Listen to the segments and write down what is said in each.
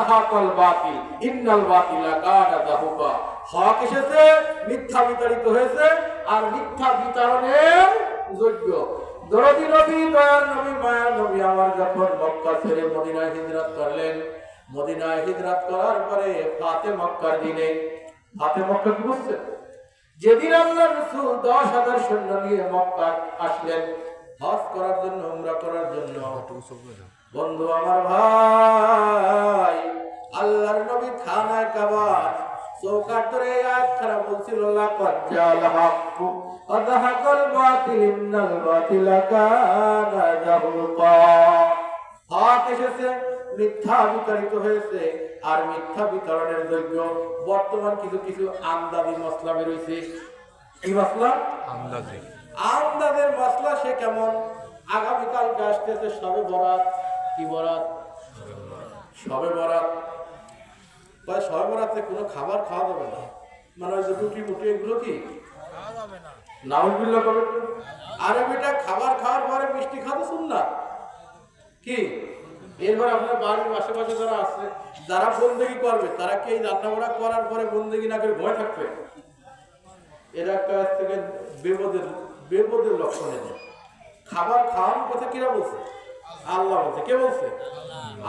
যাহাকাল বাতিল ইন্নাল বাতিলা কানা যাহুকা। হক এসেছে, মিথ্যা বিতাড়িত হয়েছে, আর মিথ্যা বিতাড়নের যোগ্য। দরদি নবী, দয়ার নবী, মায়ার নবী আমার যখন মক্কা ছেড়ে মদিনায় হিজরত করলেন, মদিনায় হিজরত করার পরে ফাতে মক্কার দিনে, ফাতে মক্কা কি বুঝছেন? যেদিন আল্লাহর রাসূল 10,000 সৈন্য নিয়ে মক্কা আসলেন হজ করার জন্য, উমরা করার জন্য। বন্ধু আমার, ভাই, আল্লাহর নবী খানায় কাবা চৌকাঠ ধরে আয়াত খারাপ বলছিল, লাকাদ জাল হাক্কু ওয়া যাহাকাল বাতিল ইন্নাল বাতিলা কানা যাহুকা। হক এসেছে, মিথ্যা বিতাড়িত হয়েছে, আর মিথ্যা বিতরণের যোগ্য। বর্তমান কিছু কিছু আমদানি মশলা বেরোইছে। এই মশলা আমদাদের মশলা, সে কেমন? আগামীকালকে আসতেছে শবে বরাত। কি বরাত? শবে বরাত। তাই শবে বরাতে কোনো খাবার খাওয়া যাবে না, মানে ওই যে রুটি মুটি এগুলো কি খাওয়া যাবে না, নাউজুবিল্লাহ কবে। আরে বেটা, খাবার খাওয়ার পরে মিষ্টি খাওয়া সুন্নাত কি? এরপর আপনার বাড়ির আশেপাশে যারা আছে, যারা বন্দেগি করবে, তারা কি এই রান্না বান্না করার পরে বন্দেগি না করে ভয় থাকবে? এরা কাছ থেকে বেপদের লক্ষণ। এদের খাবার খাওয়ানোর কথা কিরা বলছে? আল্লাহ বলছে। কে বলছে?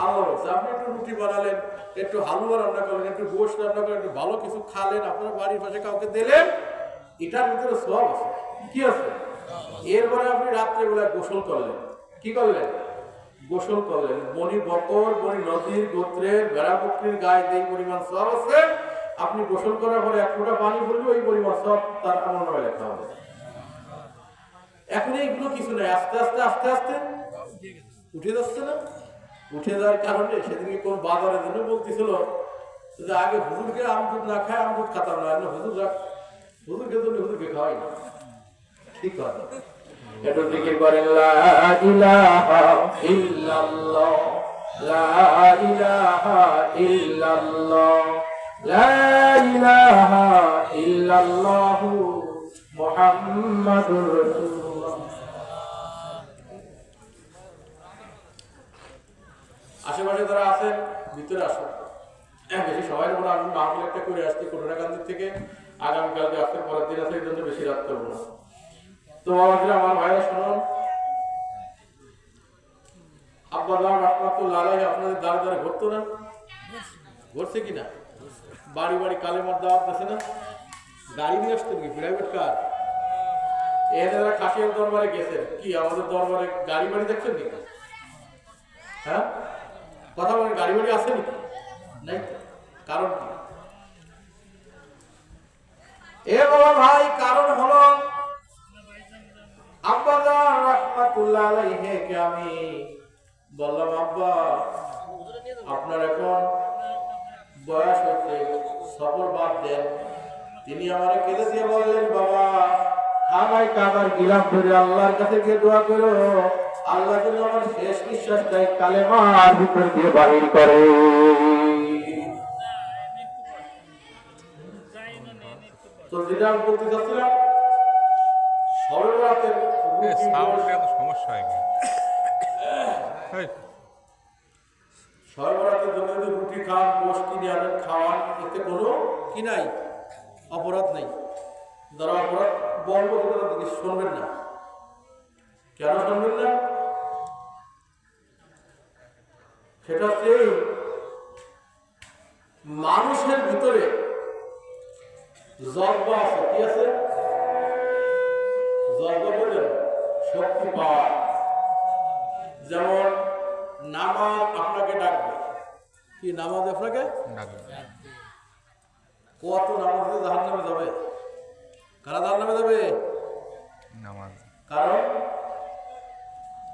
আল্লাহ বলছে। আপনি একটু রুটি বানালেন, একটু হালুয়া রান্না করলেন, একটু গোশত রান্না করলেন, একটু ভালো কিছু খালেন, আপনার বাড়ির পাশে কাউকে দিলেন, এটার ভিতরে সওয়াব আছে। কি আছে? এরপরে আপনি রাত্রেবেলায় গোসল করলেন। কি করলেন? গোসল করলেন। বনি বকর, বনি নদীর গোত্রের ভেড়া বকরির গায়ে যে পরিমাণ সওয়াব আছে, আপনি গোসল করার পরে এক ফোঁটা পানি পড়লে ওই পরিমাণ সওয়াব তার আমলনামায় লেখা হবে। এখন এইগুলো কিছু নাই, আস্তে আস্তে আস্তে আস্তে উঠে যাচ্ছে না? উঠে যাওয়ার কারণে সেদিনকে কোন বাজারের জন্য বলতেছিল যে আগে হুজুরকে আমদুদ না খায় আমদুদ খাতাম না, হুজুরকে জন্য হুজুরকে খাওয়াই না। ঠিক কথা। একটু জিকির করেন, লা ইলাহা ইল্লাল্লাহ, লা ইলাহা ইল্লাল্লাহ, লা ইলাহা ইল্লাল্লাহু মুহাম্মাদুর রাসূলুল্লাহ। আশেপাশে যারা আছেন ভিতরে আসুন। বেশি সবাই বলে আমি মাহফিল একটা করে আসছি কোটাকান্দি থেকে, আগামীকালকে আসতে পরের দিন আছে, এই জন্য বেশি রাত করবো না। তো আমার ভাইরা শুনুন, আব্বা রাহমাতুল্লাহ আলাইহি আপনাদের দ্বারে দ্বারে ঘুরতো না? ঘুরছে কিনা? বাড়ি বাড়ি কালেমার দাওয়াত দিয়েছে না? গাড়ি নিয়ে আসতেন কি? Private car? এরা খাসিয়ার দরবারে গেছেন কি? আমাদের দরবারে গাড়ি বাড়ি দেখছেন নাকি? হ্যাঁ, কথা বলেন, গাড়ি বাড়ি আছে নাকি? নাই। কারণ কি? এ বাবা ভাই, কারণ হলো আব্বা রাহমাতুল্লাহ আলাইহিকে আমি বললাম, আব্বা আপনার এখন বয়স হচ্ছে, সফর বাদ দেন। তিনি আমারে কেঁদে দিয়ে বললেন, বাবা খানায় কাবার গিলাফ ধরে আল্লাহর কাছে গিয়ে দোয়া করো, আল্লাহ যেন আমার শেষ নিঃশ্বাসটাই কালেমার ভিতর দিয়ে বাহির করে। তো যেটা আমি বলতে চাচ্ছিলাম, শবে বরাতের সমস্যা হয় শবে বরাতের জন্য যদি রুটি খান, গোশত কিনে আনেন, খাওয়ান, এতে কোনো কি নাই, অপরাধ নেই। যারা অপরাধ বলবো তাদেরকে শুনবেন না। কেন শুনবেন না? সেটা হচ্ছে মানুষের ভিতরে জজ্বা আছে। কি আছে? জজ্বা বলেন শক্তি পাওয়া। যেমন নামাজ আপনাকে ডাকবে। কি নামাজ আপনাকে ডাকবে? কত নামাজ জাহান্নামে যাবে? কারা জাহান্নামে যাবে? নামাজ। কারণ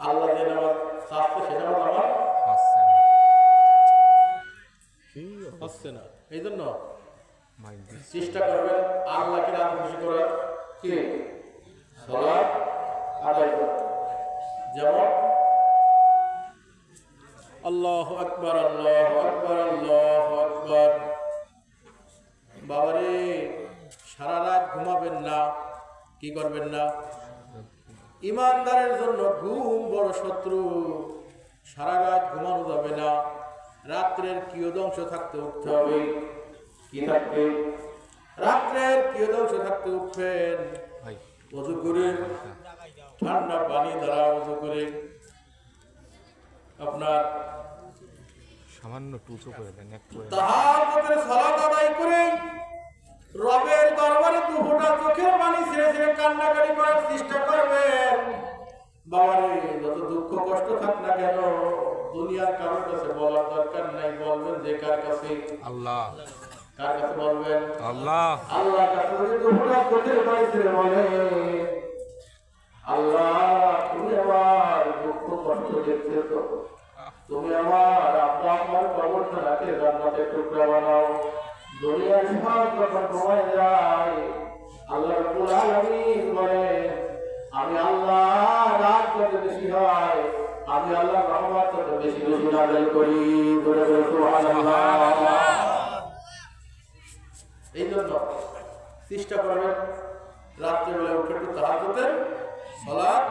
আল্লাহ যে নামাজ চাচ্ছে সে নামাজ আমার হচ্ছে না। এই জন্য চেষ্টা করবেন আল্লাহকে রাজি খুশি করার, কি সালাত আদায় করা। যেমন আল্লাহু আকবার, আল্লাহু আকবার, আল্লাহু আকবার। বাবারে, সারা রাত ঘুমাবেন না। কি করবেন না? ইমানদারের জন্য ঘুম বড় শত্রু। সারা রাত ঘুমানো যাবে না। রাত্রের কিয়দংশ থাকতে উঠতে হবে। কি থাকতে? রাত্রের কিয়দংশ থাকতে উঠবেন, ভাই ওযু করে ঠান্ডা পানি দ্বারা ওযু করে আপনার সামান্য টুচো করে দেন এক করে তাহাজ্জুদের সালাত আদায় করে রবের দরবারে দু ফোঁটা চোখের পানি ছেড়ে ছেড়ে কান্নাকাটি করার চেষ্টা করবেন। বাবারে, যত দুঃখ কষ্ট থাক না কেন দুনিয়ার কারোর কাছে বলার দরকার নাই, বলবেন যে কার কাছে? আল্লাহ। কার কাছে বলবেন? আল্লাহ। আল্লাহর কাছে যদি দু ফোঁটা চোখের পানি ছেড়ে বলে, আল্লাহ তুমি আমার দুঃখ কষ্ট দেখতেছো, তুমি আমার আব্বা আমার কবরখানাকে জান্নাতের টুকরা বানাও। দুনিয়ার সব যখন ঘুমায় যায়, আল্লাহ রাব্বুল আলামিন বলেন, আমি আল্লাহ রাত যত বেশি হয় আমি আল্লাহ রহমত তত বেশি বেশি নাযিল করি। বলে বলে সুবহানাল্লাহ। এই জন্য চেষ্টা করবেন রাত্রিবেলা উঠে একটু তাহাজ্জুদের সালাত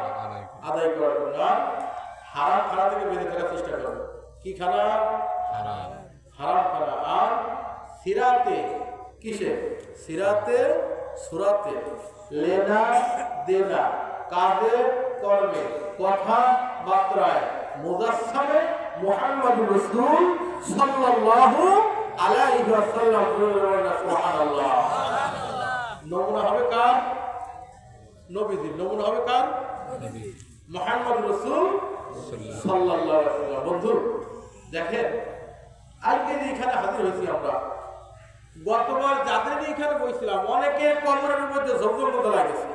আদায় করার জন্য। হারাম খানা থেকে বেঁচে থাকার চেষ্টা করবেন। কি খানা? হারাম। হারাম খানা। আর সিরাতে, কিসে? সিরাতে, সুরাতে, লেনা দেনা, কাজে কর্মে, কথা বার্তায় মুজাসসামে মুহাম্মদুর রাসূল সাল্লাল্লাহু আলাইহি ওয়াসাল্লাম। সুবহানাল্লাহ। নমুনা হবে কার? নবীজির। নমুনা হবে কার? মুহাম্মদুর রাসূল সাল্লাল্লাহু আলাইহি ওয়াসাল্লাম। বন্ধু দেখেন, আজকে যে এখানে হাজির হয়েছি আমরা, গতবার যাদের নিয়ে এখানে বসছিলাম অনেকের কবরের মধ্যে জবজবতা লাগেছে,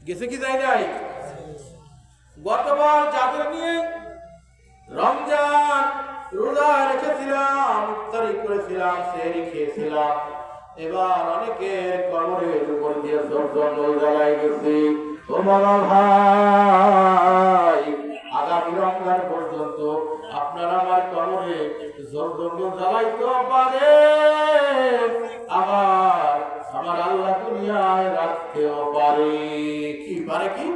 গেছে কি যায় নাই? গতবার যাদের নিয়ে রমজান রোজা রেখেছিলাম, ইফতারি করেছিলাম, সেহরি খেয়েছিলাম, এবার অনেকের কবরের উপর দিয়ে জবজবতা লাগে গেছে। ও বাবা ভাই, আগামী রমজান পর্যন্ত আপনার আমার কবরে জবজবতা জ্বালাইতে পারে, আবার আমার আল্লাহ দুনিয়ায় রাখতেও পারে। কি পারে? কি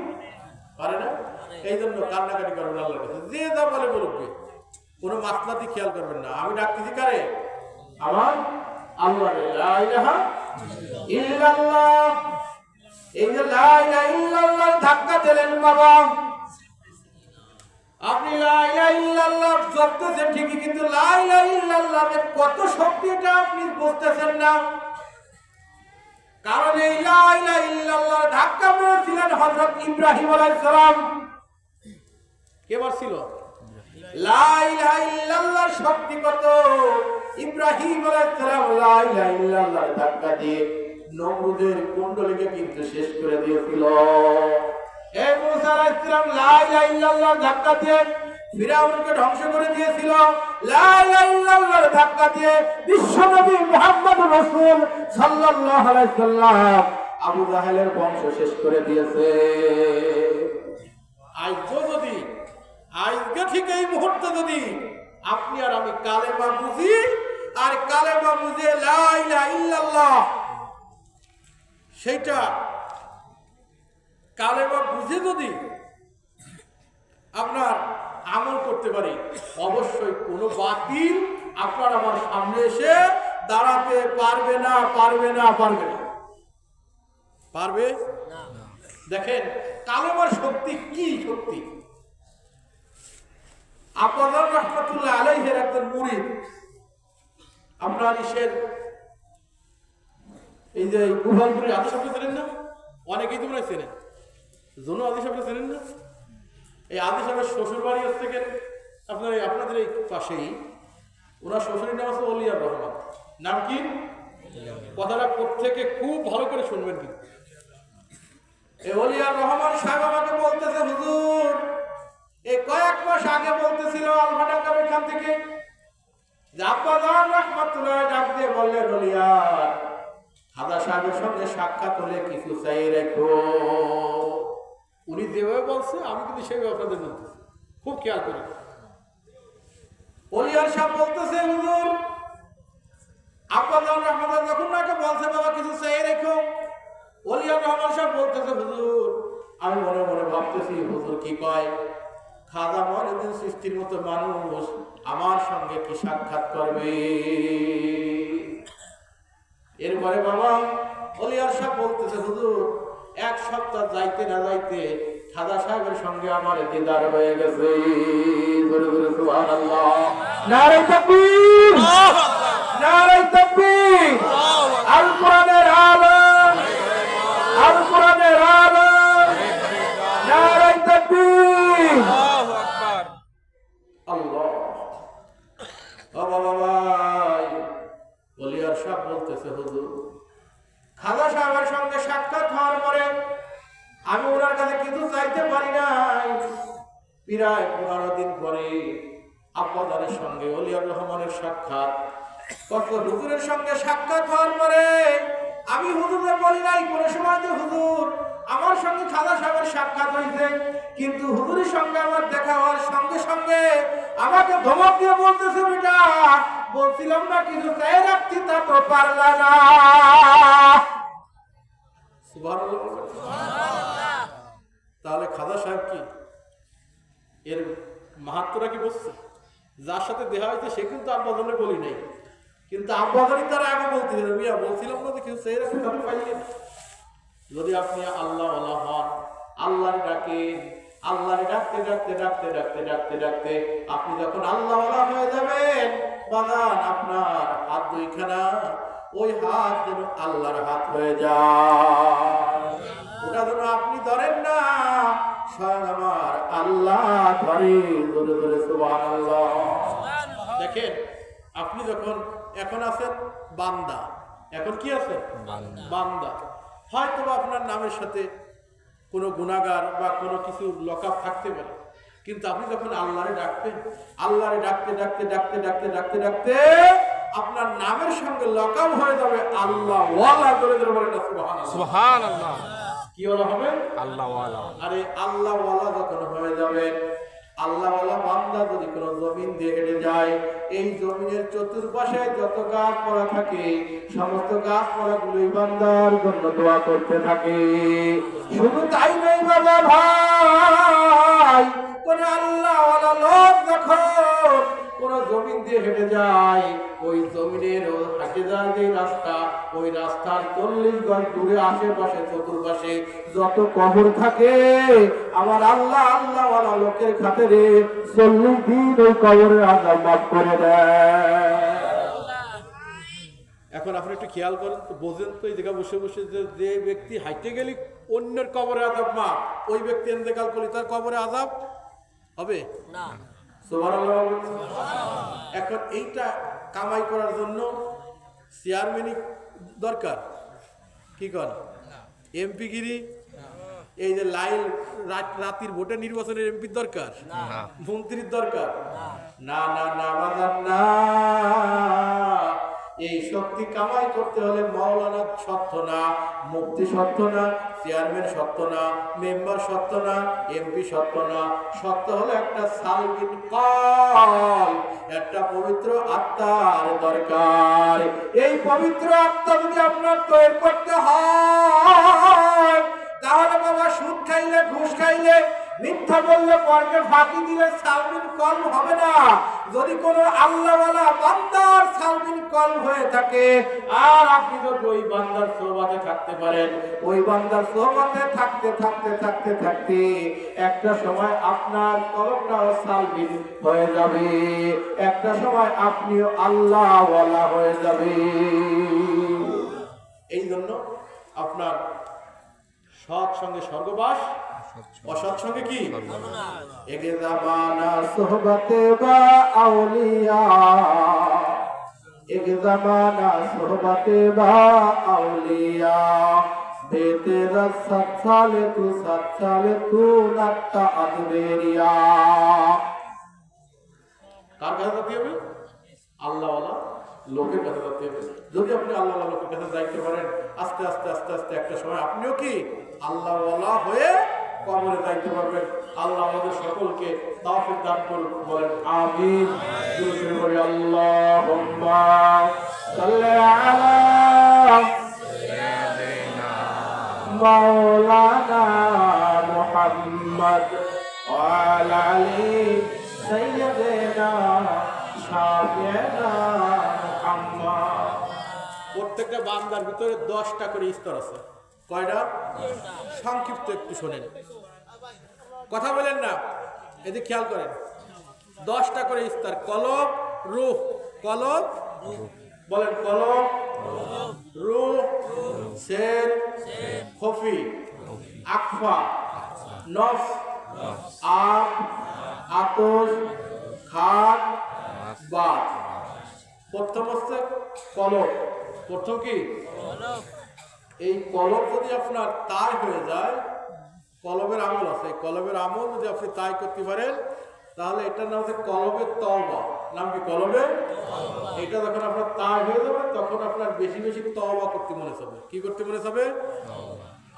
পারে না? এই জন্য কান্নাকাটি করবেন আল্লাহর কাছে, যে যা বলে বলুক, কোনো মাসলাতি খেয়াল করবেন না। আমি ডাকতেছি কারে? আমার আল্লাহ। লা ইলাহা ইল্লাল্লাহ। এই যে লা ইলাহা ইল্লাল্লাহ ধাক্কা দিলেন বাবা, আপনি লা ইলাহা ইল্লাল্লাহ জপতেছেন ঠিকই, কিন্তু লা ইলাহা ইল্লাল্লাহের কত শক্তি এটা আপনি বুঝতেছেন না। কারণ এই লা ইলাহা ইল্লাল্লাহ ধাক্কা মেরেছিলেন হযরত ইব্রাহিম আলাইহিস সালাম। কে মারছিল? লা ইলাহা ইল্লাল্লাহর শক্তি কত! ইব্রাহিম আলাইহিস সালাম লা ইলাহা ইল্লাল্লাহর ধাক্কা দিয়ে নমরুদের কুণ্ডলীকে কিন্তু শেষ করে দিয়েছিল। এই মুসা আলাইহিস সালাম লা ইলাহা ইল্লাল্লাহর ধাক্কা দিয়ে ফিরাউনকে ধ্বংস করে দিয়েছিল। লা ইলাহা ইল্লাল্লাহর ধাক্কা দিয়ে বিশ্বনবী মুহাম্মদুর রাসূল সাল্লাল্লাহু আলাইহি সাল্লাম আবু জাহেলের বংশ শেষ করে দিয়েছে। আজকে ঠিক এই মুহূর্তে যদি আপনি আর আমি কালেমা বুঝি, আর কালেমা বুঝে লা ইলাহা ইল্লাল্লাহ, সেইটা কালেমা বুঝে যদি আপনার আমল করতে পারি, অবশ্যই কোনো বাতিল আপনার আমার সামনে এসে দাঁড়াতে পারবে না, পারবে না, পারবে না, পারবে না। দেখেন কালেমার শক্তি কি শক্তি! আপনার রহমাতুল্লাহ আলাইহির একজন মুরিদ, আপনার ইসের এই যে গোপালপুরের আদি সাহেব ছিলেন না, অনেকেই তোমরা চেনেন, জোনো আদি সাহেব চেনেন না? এই আদি সাহেবের শ্বশুর বাড়ি হচ্ছে আপনাদের এই পাশেই, ওনার শ্বশুরের নাম আছে ওলিয়ার রহমান। নাম কি? কথাটা প্রত্যেকে খুব ভালো করে শুনবেন। কিন্তু এই ওলিয়ার রহমান সাহেব আমাকে বলতেছে, হুজুর এই কয়েক মাস আগে বলতেছিল আলফাডাঙ্গার এখান থেকে যে আব্বাজান রহমাতুল্লাহ ডাক দিয়ে বললেন, ওলিয়ার খাজা সাহেবের সঙ্গে সাক্ষাৎ হলে কিছু চাই রেখো। উনি যেভাবে বলছে আমি কিন্তু সেইভাবে আপনাদের বলতেছি, খুব খেয়াল করে। ওলিয়ার সাহেব বলতেছে, হুজুর আব্বাজান রহমাতুল্লাহ যখন নাকি বলছে বাবা কিছু চাই রেখো, ওলিয়ার রহমান সাহেব বলতেছে, হুজুর আমি মনে মনে ভাবতেছি হুজুর কি কয়, খাজা মহিউদ্দিন চিশতির মতো মানুষ আমার সঙ্গে কি সাক্ষাৎ করবে। এরপরে বাবা ওলিয়ার সাহেব বলতেছে, হুজুর এক সপ্তাহ যাইতে না যাইতে খাজা সাহেবের সঙ্গে আমার দিদার হয়ে গেছে। জোরে জোরে সুবহানাল্লাহ, নারে তাকবীর, নারে তাকবীর। আল কোরআনের আলো, আল কোরআনের আলো, নারে তাকবীর, আল্লাহু আকবার। আল্লাহ ও বাবা ভাই, ওলিয়ার সাহেব বলতেছে, হুজুর খাজা সাহেবের সঙ্গে সাক্ষাৎ হওয়ার পরে আমি ওনার কাছে কিছু চাইতে পারি নাই। প্রায় 15 দিন পরে আব্বাজানের সঙ্গে ওলিয়ার রহমানের সাক্ষাৎ। কত হুজুরের সঙ্গে সাক্ষাৎ হওয়ার পরে আমি হুজুরকে বলি নাই কোন সময় যে হুজুর আমার সঙ্গে খাজা সাহেবের সাক্ষাৎ হয়েছে, কিন্তু হুজুরের সঙ্গে আমার দেখা হওয়ার সঙ্গে সঙ্গে আমাকে ধমক দিয়ে বলতেছে, বেটা বলছিলাম না কিছু চাই রাখছি, তা তো পারলা না। তাহলে খাজা সাহেব কি এর মাহাত্মটা কি বলছে? যার সাথে দেখা হয়েছে সে কিন্তু আব্বাজানের বলি নাই, কিন্তু আব্বাজানি তারা আগে বলতেছিল, মিয়া বলছিলাম না যে কেউ চাই রাখছি তা তো পাইলে। যদি আপনি আল্লাহ হন, আল্লাহর ডাকেন, আল্লাহরে ডাকতে ডাকতে ডাকতে ডাকতে ডাকতে ডাকতে আপনি যখন আল্লাহ হয়ে যাবেন, বাগান আপনার হাত দুইখানা, ওই হাত যেন আল্লাহর হাত হয়ে যায়। ওটা যেন আপনি ধরেন না, স্বয়ং আমার আল্লাহ ধরে। ধরে ধরে সুবহানাল্লাহ। দেখেন আপনি যখন এখন আছেন বান্দা, এখন কি আছে বান্দা, হয়তো আপনার নামের সাথে কোনো গুনাহগার বা কোনো কিছু লকআপ থাকতে পারে, কিন্তু আপনি যখন আল্লাহরে ডাকবেন, আল্লাহরে ডাকতে ডাকতে ডাকতে ডাকতে ডাকতে ডাকতে আপনার নামের সঙ্গে লকআপ হয়ে যাবে আল্লাহ ওয়ালা। করে ধরে বলেন সুবহানাল্লাহ, সুবহানাল্লাহ। কি ওয়ালা হবে? আল্লাহ ওয়ালা। আরে আল্লাহ ওয়ালা যখন হয়ে যাবে, আল্লাহ ওয়ালা বান্দা যদি কোনো জমিন দিয়ে হেঁটে যায়, এই জমিনের চতুর্পাশে যত গাছপালা থাকে সমস্ত গাছপালাগুলোই বান্দার জন্য দোয়া করতে থাকে। শুধু তাই নয় বাবা ভাই, কোন আল্লাহ ওয়ালা লোক যখন কোন জমিন দিয়ে হেঁটে যায়, ওই জমিনের হাঁটে যায় যে রাস্তা, ওই রাস্তার 40 গজ দূরে আশেপাশে চতুর্পাশে যত কবর থাকে, আমার আল্লাহ আল্লাহ ওয়ালা লোকের খাতিরে 40 দিন ওই কবরের আযাব মাফ করে দেয়। এখন আপনি একটু খেয়াল করেন তো, বোঝেন তো এই জায়গা বসে বসে যে ব্যক্তি হাইটে গেলে অন্যের কবরে আযাব মাফ, ওই ব্যক্তি ইন্তেকাল করলে তার কবরে আযাব হবে না। সুবহানাল্লাহ। এখন এইটা কামাই করার জন্য চেয়ারম্যানই দরকার, কি কর এমপি গিরি, এই যে লাইল রাতের ভোটে নির্বাচনের এমপির দরকার, মন্ত্রীর দরকার না, না না বাজার না। এই শক্তি কামাই করতে হলে মাওলানা সত্য না, মুফতি সত্য না, চেয়ারম্যান সত্য না, মেম্বার সত্য না, এমপি সত্য না, সত্য হলো একটা সালবিন কল, একটা পবিত্র আত্মার দরকার। এই পবিত্র আত্মা যদি আপনার তৈরি করতে হয়, তাহলে বাবা সুদ খাইলে, ঘুষ খাইলে, মিথ্যা বললে, পরকে ফাঁকি দিলে সালবিন কল হবে না। যদি কোনো আল্লাহওয়ালা বান্দার সালবিন কল হয়ে থাকে, আর আপনি যদি ওই বান্দার সোহবতে থাকতে পারেন, ওই বান্দার সোহবতে থাকতে থাকতে থাকতে থাকতে একটা সময় আপনার কলমটাও সালবিন হয়ে যাবে, একটা সময় আপনিও আল্লাহওয়ালা হয়ে যাবে। এই জন্য আপনার সৎ সঙ্গে স্বর্গবাস, অসৎ সঙ্গে কি একে জামানা সোহবতে বা আউলিয়া, একে জামানা সোহবতে বা আউলিয়া, বেতেরা সাত সালে তু নাত্তা আদবেরিয়া। কার কাছে যেতে হবে? আল্লাহওয়ালা লোকের কাছে যেতে হবে। যদি আপনি আল্লাহওয়ালা লোকের কাছে যাইতে পারেন, আস্তে আস্তে আস্তে আস্তে একটা সময় আপনিও কি আল্লাহওয়ালা হয়ে কবরে যাইতে পারবেন। আল্লাহ আমাদের সকলকে তাওফিক দান করুন, বলেন আমিন। দুরূদ পড়ি আল্লাহুম্মা সাল্লি আলা সাইয়্যিদিনা মাওলানা মুহাম্মদ ওয়া আলা আলি সাইয়্যিদিনা শাফিনা মুহাম্মদ। প্রত্যেকটা বান্দার ভিতরে 10টা করে স্তর আছে। কয়টা? সংক্ষিপ্ত একটু শোনেন, কথা বলেন না, এদিকে খেয়াল করেন। 10টা করে স্তর। কলব, রূহ। কলব বলেন, কলব, রূহ, সের, খফি, আকফা, নফস, আব, আতশ, খাট, বাত। প্রথম হচ্ছে কলব। প্রথম কি? এই কলব যদি আপনার তাই হয়ে যায়, কলবের আমল আছে, কলবের আমল যদি আপনি তাই করতে পারেন, তাহলে এটার নাম হচ্ছে কলবের তওবা। নাম কি? কলবের। এটা যখন আপনার তাই হয়ে যাবে, তখন আপনার বেশি বেশি তওবা করতে মনে হবে। কি করতে মনে হবে?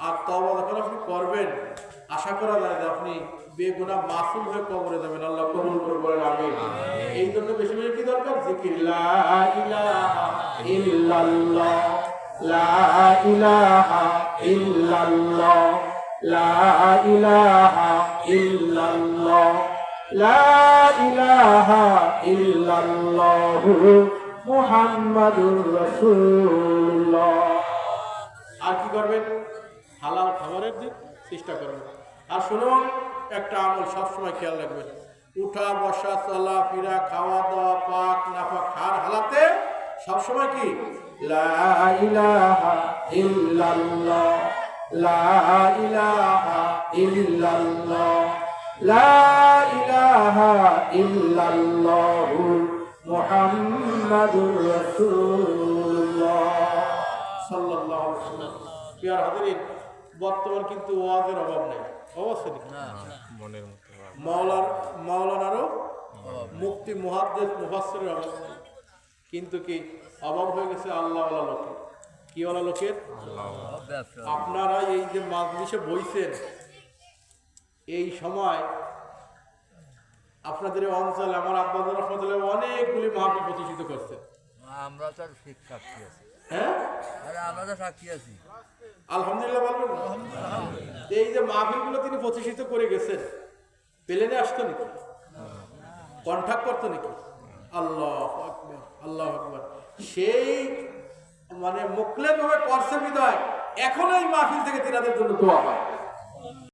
আর তওবা যখন আপনি করবেন, আশা করা যায় যে আপনি বেগুনাহ মাসুম হয়ে কবরে যাবেন। আল্লাহ কবুল করে বলেন আমিন। এই জন্য বেশি বেশি কি দরকার? জিকির। লা ইলাহা ইল্লাল্লাহ, লা ইলাহা ইল্লাল্লাহ, লা ইলাহা ইল্লাল্লাহ, লা ইলাহা ইল্লাল্লাহ মুহাম্মাদুর রাসূলুল্লাহ। আর কি করবেন? হালাল খাবারের দিক চেষ্টা করবেন। আর শুনুন, একটা আমল সবসময় খেয়াল রাখবেন। উঠা বসা, চলা ফিরা, খাওয়া দাওয়া, পাক নাফাক হার হালাতে সবসময় কি? লা ইলাহা ইল্লাল্লাহ, লা ইলাহা ইল্লাল্লাহ, লা ইলাহা ইল্লাল্লাহ মুহাম্মাদুর রাসূলুল্লাহ সাল্লাল্লাহু আলাইহি ওয়াসাল্লাম। প্রিয় হাজিরিন, বর্তমান কিন্তু ওয়াজের অভাব নেই। অবশ্যই মনের মতো মাওলানারও মুফতি, মুহাদ্দিস, মুফাসসিরের অভাব নেই। কিন্তু কি অভাব হয়ে গেছে আল্লাহওয়ালা লোকের। কি ওয়ালা লোকের? আপনারা এই যে মাজলিসে বইছেন, এই সময় আপনাদের এই অঞ্চলে আমার আব্বাদুর রহমতুল্লাহ অনেকগুলি মাহফিল প্রতিষ্ঠিত করছে। আমরা তো সাক্ষী আছি। হ্যাঁ, আমরা তো সাক্ষী আছি। আলহামদুলিল্লাহ বলবেন। এই যে মাহফিলগুলো তিনি প্রতিষ্ঠিত করে গেছেন, প্লেনে আসতো নাকি? কন্ট্যাক্ট করতো নাকি? আল্লাহু আকবার, আল্লাহু আকবার। সেই মানে মুকলেন ভাবে করছে বিদায়, এখন এই মাহফিল থেকে তিনাদের জন্য দোয়া হয়।